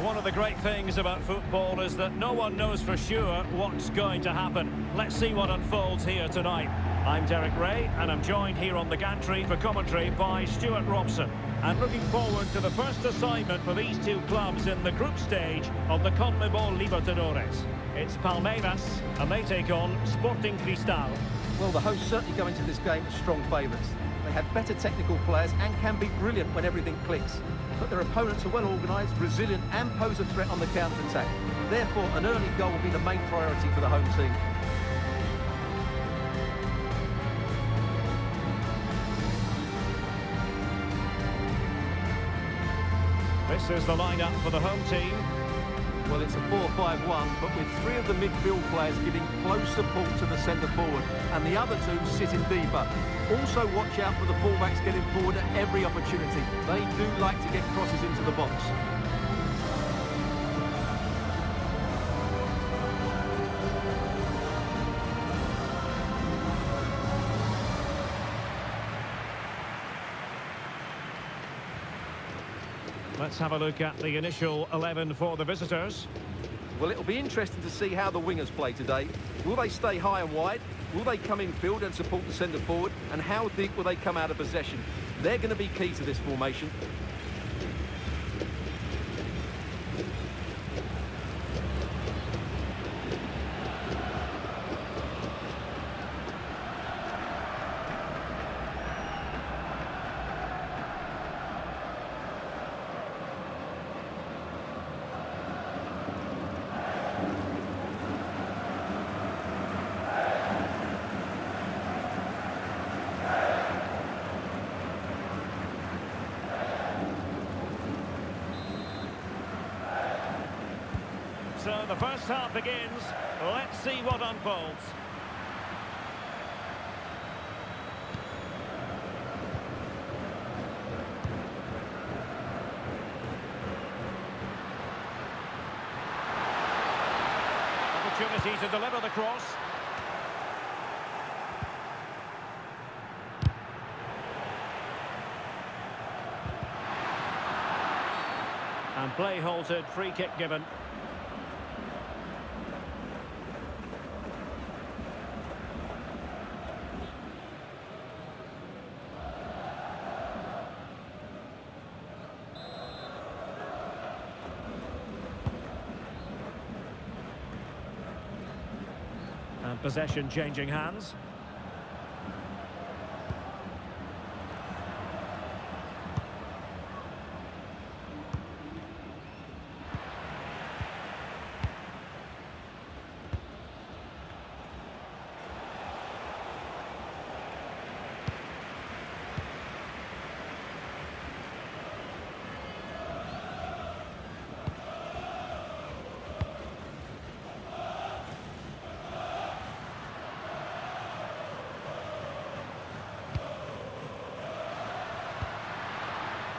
one of the great things about football is that no one knows for sure what's going to happen. Let's see what unfolds here tonight. I'm Derek Ray, and I'm joined here on the gantry for commentary by Stuart Robson. And looking forward to the first assignment for these two clubs in the group stage of the CONMEBOL Libertadores. It's Palmeiras, and they take on Sporting Cristal. Well, the hosts certainly go into this game as strong favourites. They have better technical players and can be brilliant when everything clicks. But their opponents are well organised, resilient and pose a threat on the counter-attack. Therefore, an early goal will be the main priority for the home team. This is the lineup for the home team. Well, it's a 4-5-1, but with three of the midfield players giving close support to the centre forward, and the other two sitting deeper. Also watch out for the fullbacks getting forward at every opportunity. They do like to get crosses into the box. Let's have a look at the initial 11 for the visitors. Well, it'll be interesting to see how the wingers play today. Will they stay high and wide? Will they come in field and support the centre forward? And how deep will they come out of possession? They're going to be key to this formation. So the first half begins. Let's see what unfolds. Opportunity to deliver the cross. And play halted, free kick given. And possession changing hands.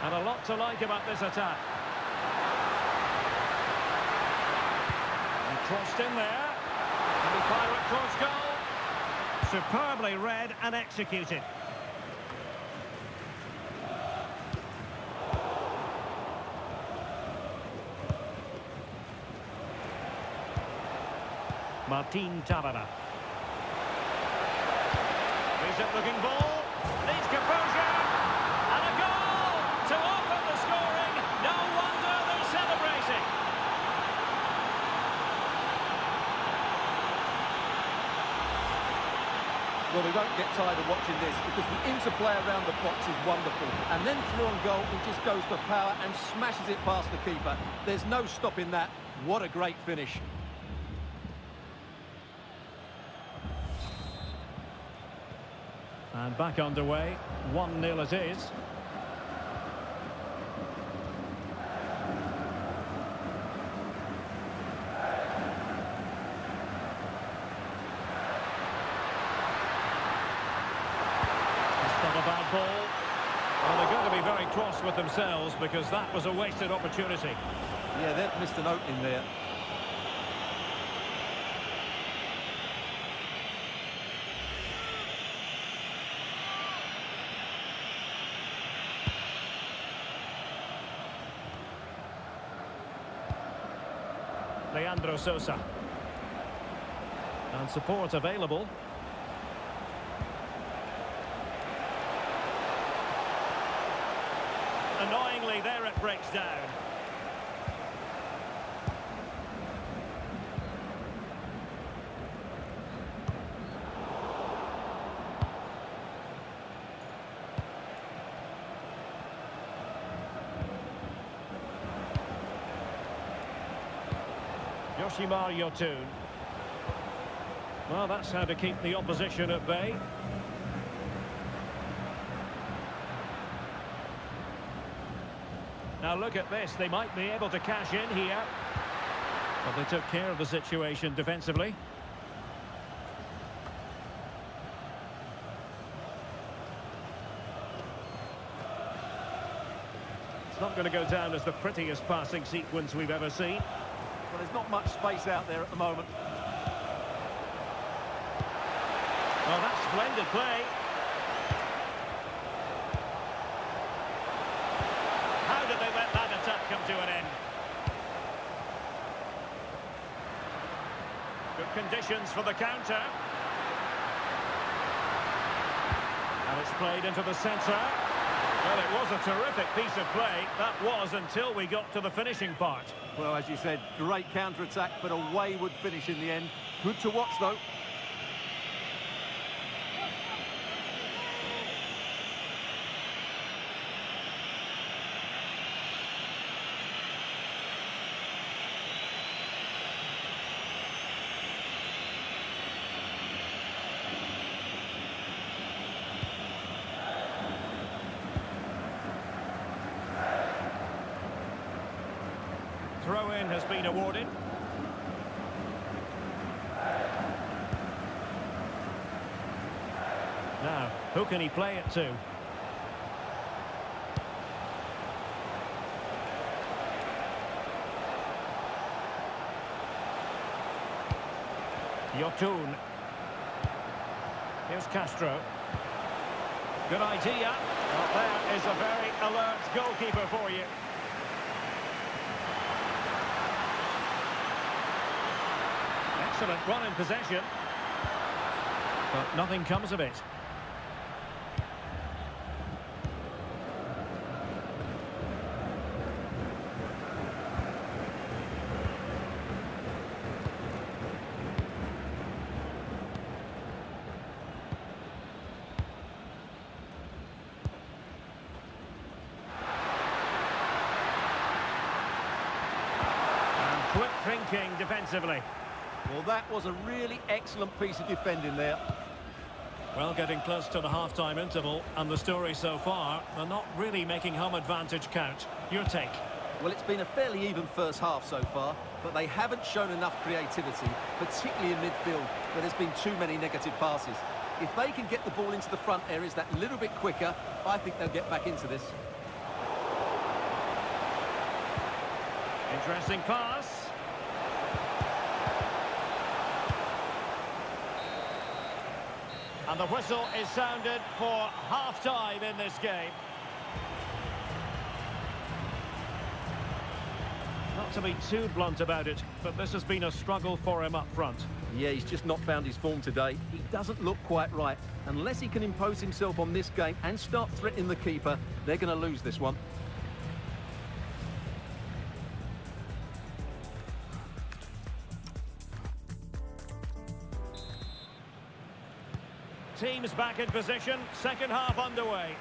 And a lot to like about this attack. And crossed in there. Can we fire it towards goal? Superbly read and executed. Martin Tabara. Decent looking ball. Needs composure. And a goal to open the scoring. No wonder they're celebrating. Well, we won't get tired of watching this because the interplay around the box is wonderful. And then through on goal, he just goes for power and smashes it past the keeper. There's no stopping that. What a great finish. And back underway, 1-0 it is. It's not a bad ball. Well, they're going to be very cross with themselves because that was a wasted opportunity. Yeah, they've missed an opening there. Leandro Sosa. And support available. Annoyingly, there it breaks down. Yoshimar Yotun. Well, that's how to keep the opposition at bay. Now look at this, they might be able to cash in here. But they took care of the situation defensively. It's not going to go down as the prettiest passing sequence we've ever seen. Well, there's not much space out there at the moment. Well, that's splendid play. How did they let that attack come to an end? Good conditions for the counter. And it's played into the centre. Well, it was a terrific piece of play. That was until we got to the finishing part. Well, as you said, great counter-attack, but a wayward finish in the end. Good to watch, though. Throw-in has been awarded. Now, who can he play it to? Yotun. Here's Castro. Good idea. Well, there is a very alert goalkeeper for you. Excellent run in possession, but nothing comes of it. And quick thinking defensively. Well, that was a really excellent piece of defending there. Well, getting close to the half-time interval, and the story so far, they're not really making home advantage count. Your take? Well, it's been a fairly even first half so far, but they haven't shown enough creativity, particularly in midfield, where there's been too many negative passes. If they can get the ball into the front areas that little bit quicker, I think they'll get back into this. Interesting pass. And the whistle is sounded for half-time in this game. Not to be too blunt about it, but this has been a struggle for him up front. Yeah, he's just not found his form today. He doesn't look quite right. Unless he can impose himself on this game and start threatening the keeper, they're going to lose this one. Teams back in position, second half underway.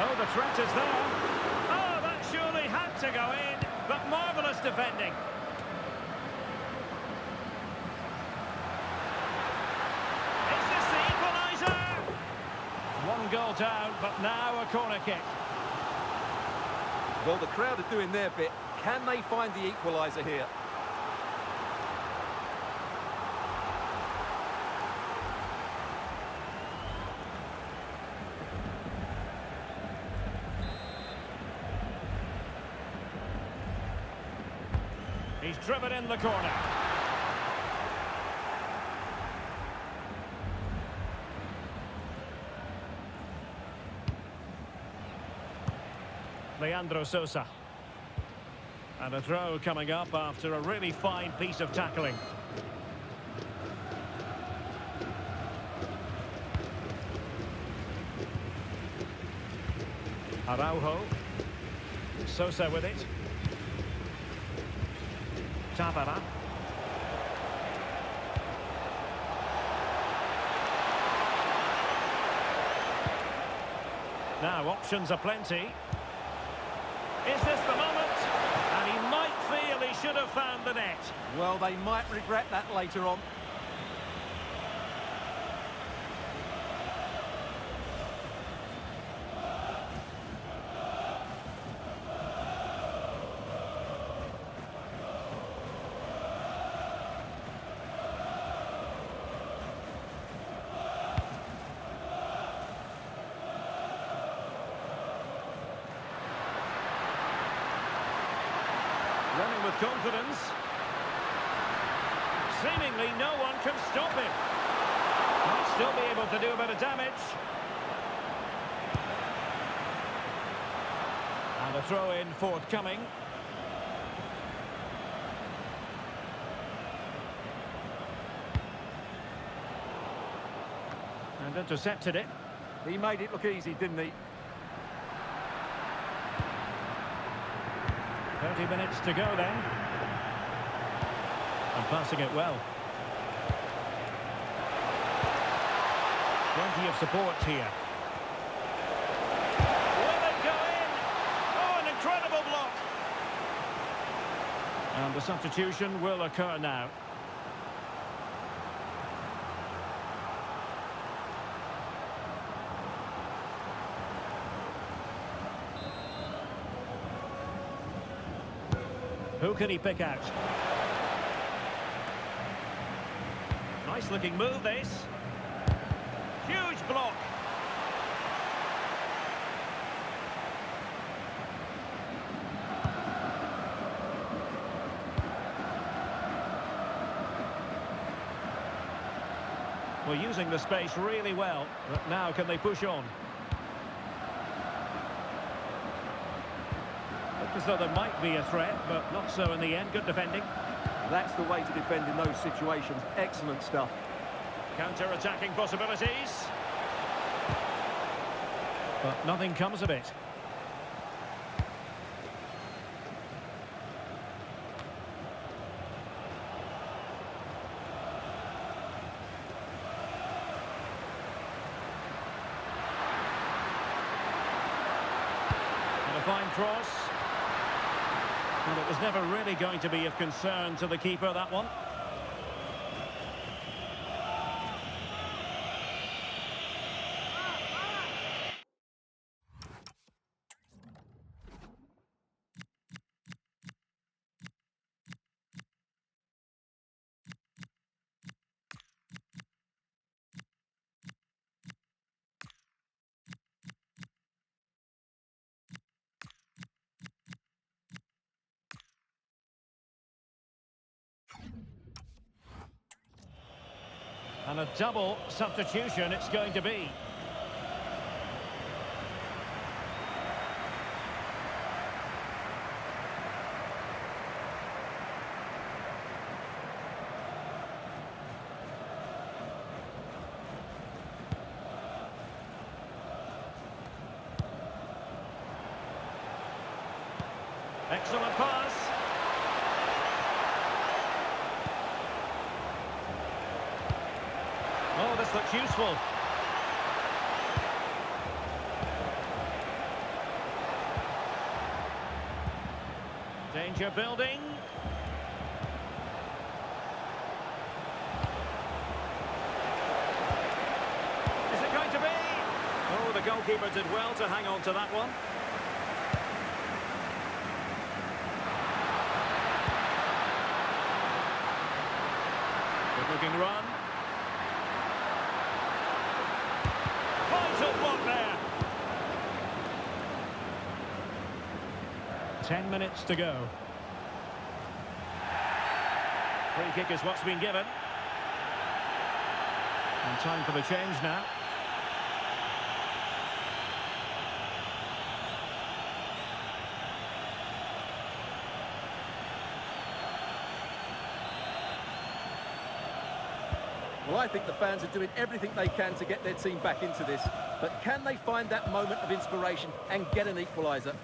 Oh, the threat is there. Oh, that surely had to go in, but marvellous defending. Is this the equaliser? One goal down, but now a corner kick. Well, the crowd are doing their bit. Can they find the equaliser here? He's driven in the corner. Leandro Sosa. And a throw coming up after a really fine piece of tackling. Araujo. Sosa with it. Tabara. Now options are plenty. Is this the moment? And he might feel he should have found the net. Well, they might regret that later on. Running with confidence. Seemingly no one can stop him. Might still be able to do a bit of damage. And a throw-in forthcoming. And intercepted it. He made it look easy, didn't he? 30 minutes to go then. And passing it well. Plenty of support here. Will it go in? Oh, an incredible block. And the substitution will occur now. Who can he pick out? Nice looking move this. Huge block. Well, using the space really well, but now can they push on? Looked as though there might be a threat, but not so in the end. Good defending. That's the way to defend in those situations. Excellent stuff. Counter-attacking possibilities. But nothing comes of it. And a fine cross. And it was never really going to be of concern to the keeper, that one. And a double substitution it's going to be. Excellent pass. Oh, this looks useful. Danger building. Is it going to be? Oh, the goalkeeper did well to hang on to that one. Good looking run. Vital block there. 10 minutes to go. Free kick is what's been given. And time for the change now. Well, I think the fans are doing everything they can to get their team back into this. But can they find that moment of inspiration and get an equaliser?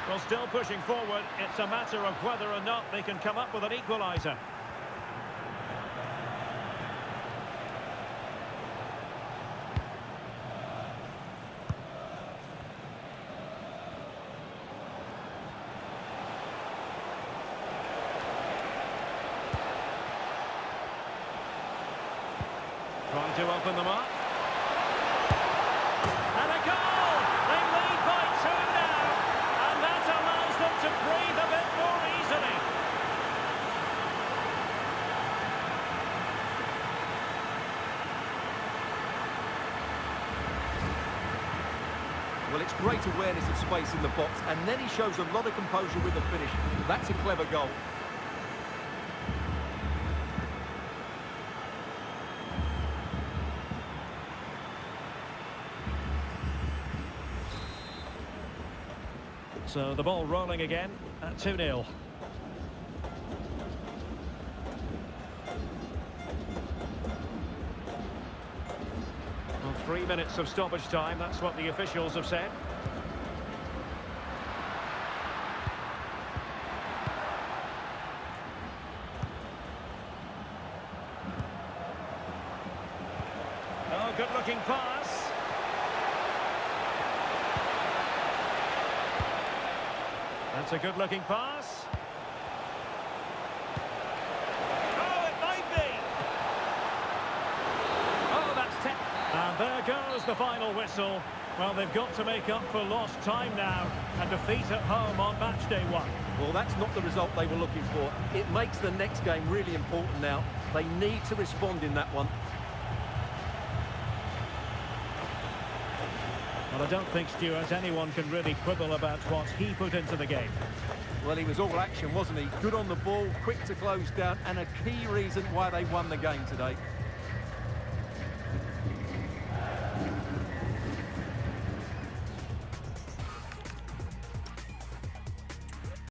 Well, still pushing forward. It's a matter of whether or not they can come up with an equaliser. Trying to open them up. And a goal! They lead by 2 now. And that allows them to breathe a bit more easily. Well, it's great awareness of space in the box, and then he shows a lot of composure with the finish. That's a clever goal. So the ball rolling again at 2-0. Well, 3 minutes of stoppage time, that's what the officials have said. Oh, good-looking pass. That's a good-looking pass. Oh, it might be. Oh, that's it. And there goes the final whistle. Well, they've got to make up for lost time now. A defeat at home on match day 1. Well, that's not the result they were looking for. It makes the next game really important now. They need to respond in that one. Well, I don't think, Stuart, anyone can really quibble about what he put into the game. Well, he was all action, wasn't he? Good on the ball, quick to close down, and a key reason why they won the game today.